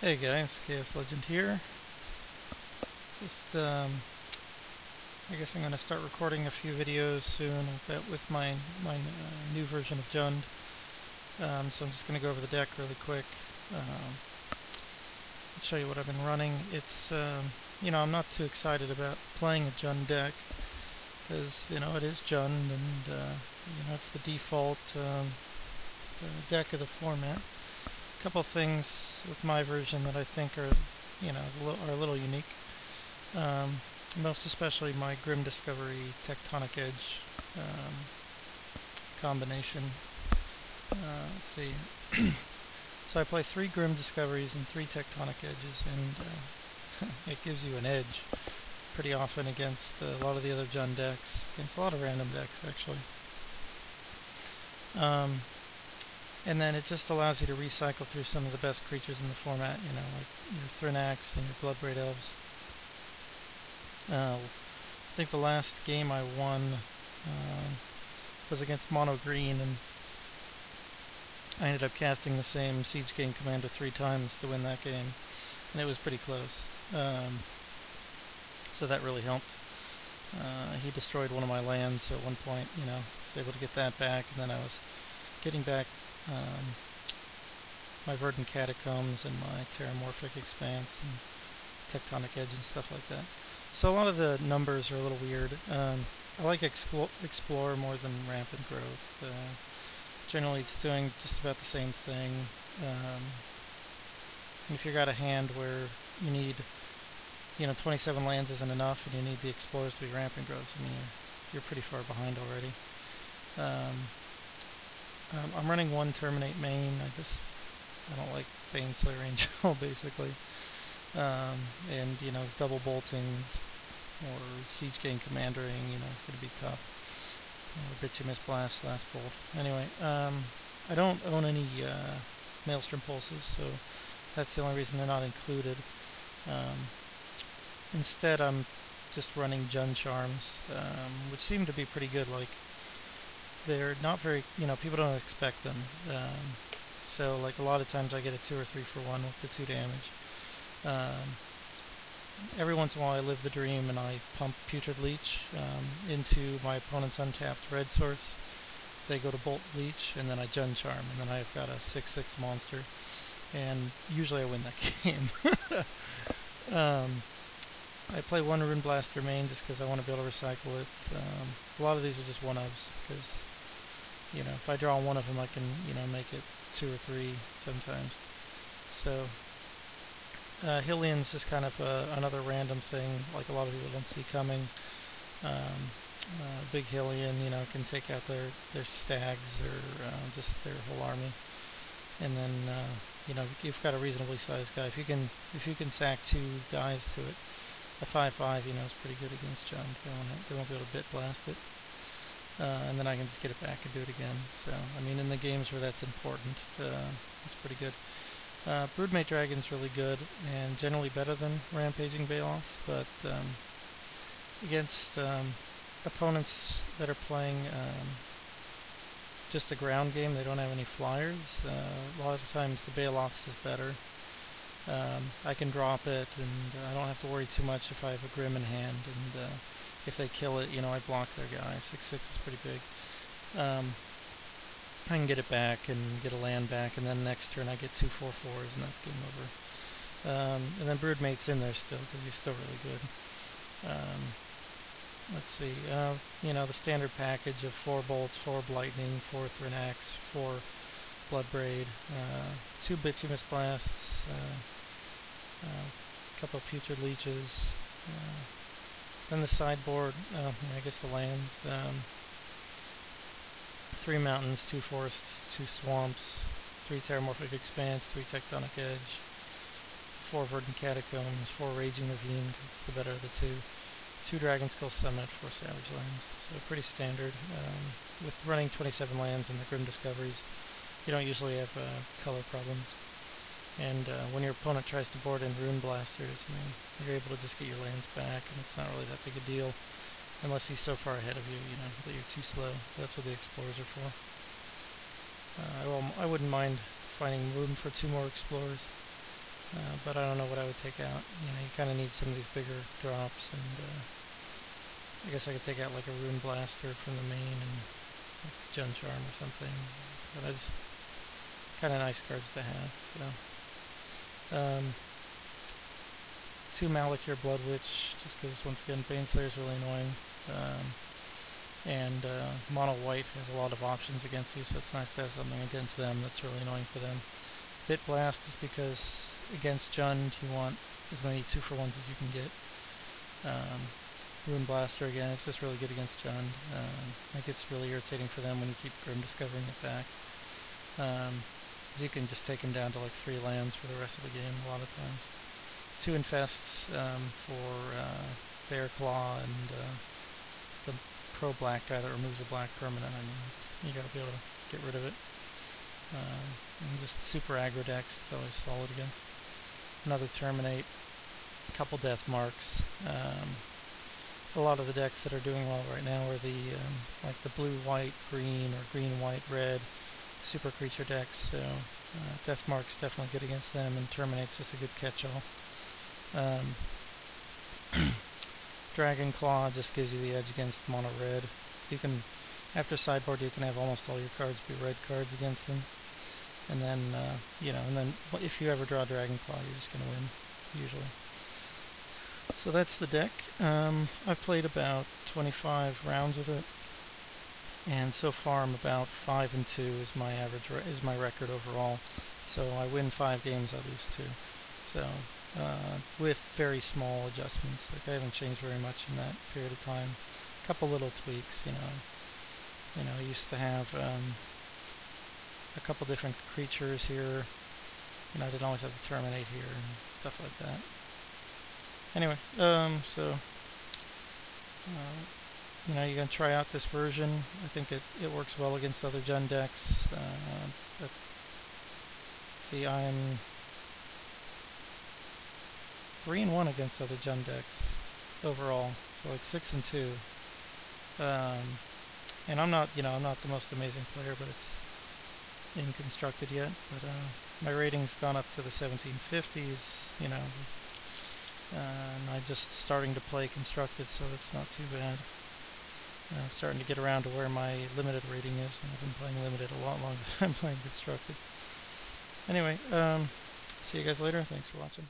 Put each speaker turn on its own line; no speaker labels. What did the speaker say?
Hey guys, Xaoslegend here. Just, I guess I'm going to start recording a few videos soon with my new version of Jund. So I'm just going to go over the deck really quick. Show you what I've been running. It's, I'm not too excited about playing a Jund deck because, it is Jund and, it's the default deck of the format. A couple things with my version that I think are, are a little unique. Most especially my Grim Discovery Tectonic Edge combination. Let's see. So I play 3 Grim Discoveries and 3 Tectonic Edges, and it gives you an edge pretty often against a lot of the other Jund decks, against a lot of random decks actually. And then it just allows you to recycle through some of the best creatures in the format, like your Thrinax and your Bloodbraid Elves. I think the last game I won was against Mono Green, and I ended up casting the same Siege Game Commander 3 times to win that game, and it was pretty close. So that really helped. He destroyed one of my lands, so at one point, I was able to get that back, and then I was getting back my Verdant Catacombs and my Terramorphic Expanse and Tectonic Edge and stuff like that. So a lot of the numbers are a little weird. I like Explore more than Rampant Growth. Generally it's doing just about the same thing. And if you've got a hand where you need 27 lands isn't enough and you need the Explorers to be Rampant Growths, you're pretty far behind already. I'm running 1 Terminate main. I don't like Baneslayer Angel basically. And double bolting or Siege Game Commandering, it's going to be tough. Or Bituminous Blast, Last Bolt. Anyway, I don't own any Maelstrom Pulses, so that's the only reason they're not included. Instead, I'm just running Jund Charms, which seem to be pretty good. Like, they're not very, people don't expect them. So, like, a lot of times I get a 2 or 3 for 1 with the 2 damage. Every once in a while I live the dream and I pump Putrid Leech into my opponent's untapped red source. They go to Bolt Leech, and then I Jund Charm, and then I've got a 6/6 monster, and usually I win that game. I play 1 Rune Blaster main just because I want to be able to recycle it. A lot of these are just 1-ofs, because if I draw 1 of them I can make it 2 or 3 sometimes. So Hylian's just kind of another random thing, like a lot of people don't see coming. Big Hylian, can take out their stags or just their whole army. And then, you've got a reasonably sized guy. If you can sack 2 guys to it, a 5/5, is pretty good against Jund. They won't be able to bit blast it. And then I can just get it back and do it again. So, in the games where that's important, it's pretty good. Broodmate Dragon's really good and generally better than Rampaging Baloths, but against opponents that are playing just a ground game, they don't have any flyers. A lot of times the Baloths is better. I can drop it, and I don't have to worry too much if I have a Grim in hand, and if they kill it, I block their guy. 6/6 is pretty big. I can get it back and get a land back, and then next turn I get 2 4/4s, and that's game over. And then Broodmate's in there still, because he's still really good. Let's see, the standard package of 4 bolts, 4 lightning, 4 Thrinax, 4 Bloodbraid, 2 Bituminous Blasts, a couple of Putrid Leeches, then the sideboard, I guess the lands, 3 mountains, 2 forests, 2 swamps, 3 Terramorphic Expanse, 3 Tectonic Edge, 4 Verdant Catacombs, 4 Raging Ravine, because it's the better of the 2, 2 Dragon Skull Summit, 4 Savage Lands. So pretty standard. With running 27 lands and the Grim Discoveries, you don't usually have color problems. And when your opponent tries to board in Rune Blasters, you're able to just get your lands back, and it's not really that big a deal. Unless he's so far ahead of you, that you're too slow. That's what the Explorers are for. I wouldn't mind finding room for 2 more Explorers. but I don't know what I would take out. You know, you kind of need some of these bigger drops, and I guess I could take out like a Rune Blaster from the main and like Jun Charm or something. But I just kind of nice cards to have. So 2 Malakir Blood Witch, just because once again Baneslayer is really annoying. And mono white has a lot of options against you, so it's nice to have something against them that's really annoying for them. Bit Blast is because against Jund you want as many 2-for-1s as you can get. Rune Blaster again, it's just really good against Jund. It gets really irritating for them when you keep Grim Discovering it back. You can just take him down to like 3 lands for the rest of the game a lot of times. 2 Infests for Bear Claw and the pro black guy that removes a black permanent. I mean, you gotta be able to get rid of it. And just super aggro decks, it's always solid against. Another Terminate, a couple Death Marks. A lot of the decks that are doing well right now are the like the blue, white, green, or green, white, red super creature decks. So Death Mark's definitely good against them, and Terminate's just a good catch-all. Dragon Claw just gives you the edge against mono red. So you can, after sideboard, you can have almost all your cards be red cards against them. And then, if you ever draw Dragon Claw, you're just gonna win usually. So that's the deck. I've played about 25 rounds with it, and so far I'm about 5-2 is my average is my record overall. So I win 5 games, I lose 2. So with very small adjustments, like I haven't changed very much in that period of time. A couple little tweaks, I used to have a couple different creatures here. I didn't always have to terminate here and stuff like that. Anyway, you're going to try out this version. I think it works well against other Jund decks. See, I'm 3-1 against other Jund decks overall, so like 6-2. And I'm not the most amazing player, but it's in constructed yet. But my rating's gone up to the 1750s, and I'm just starting to play constructed, so it's not too bad. Starting to get around to where my limited rating is, and I've been playing limited a lot longer than I'm playing constructed. Anyway, see you guys later. Thanks for watching.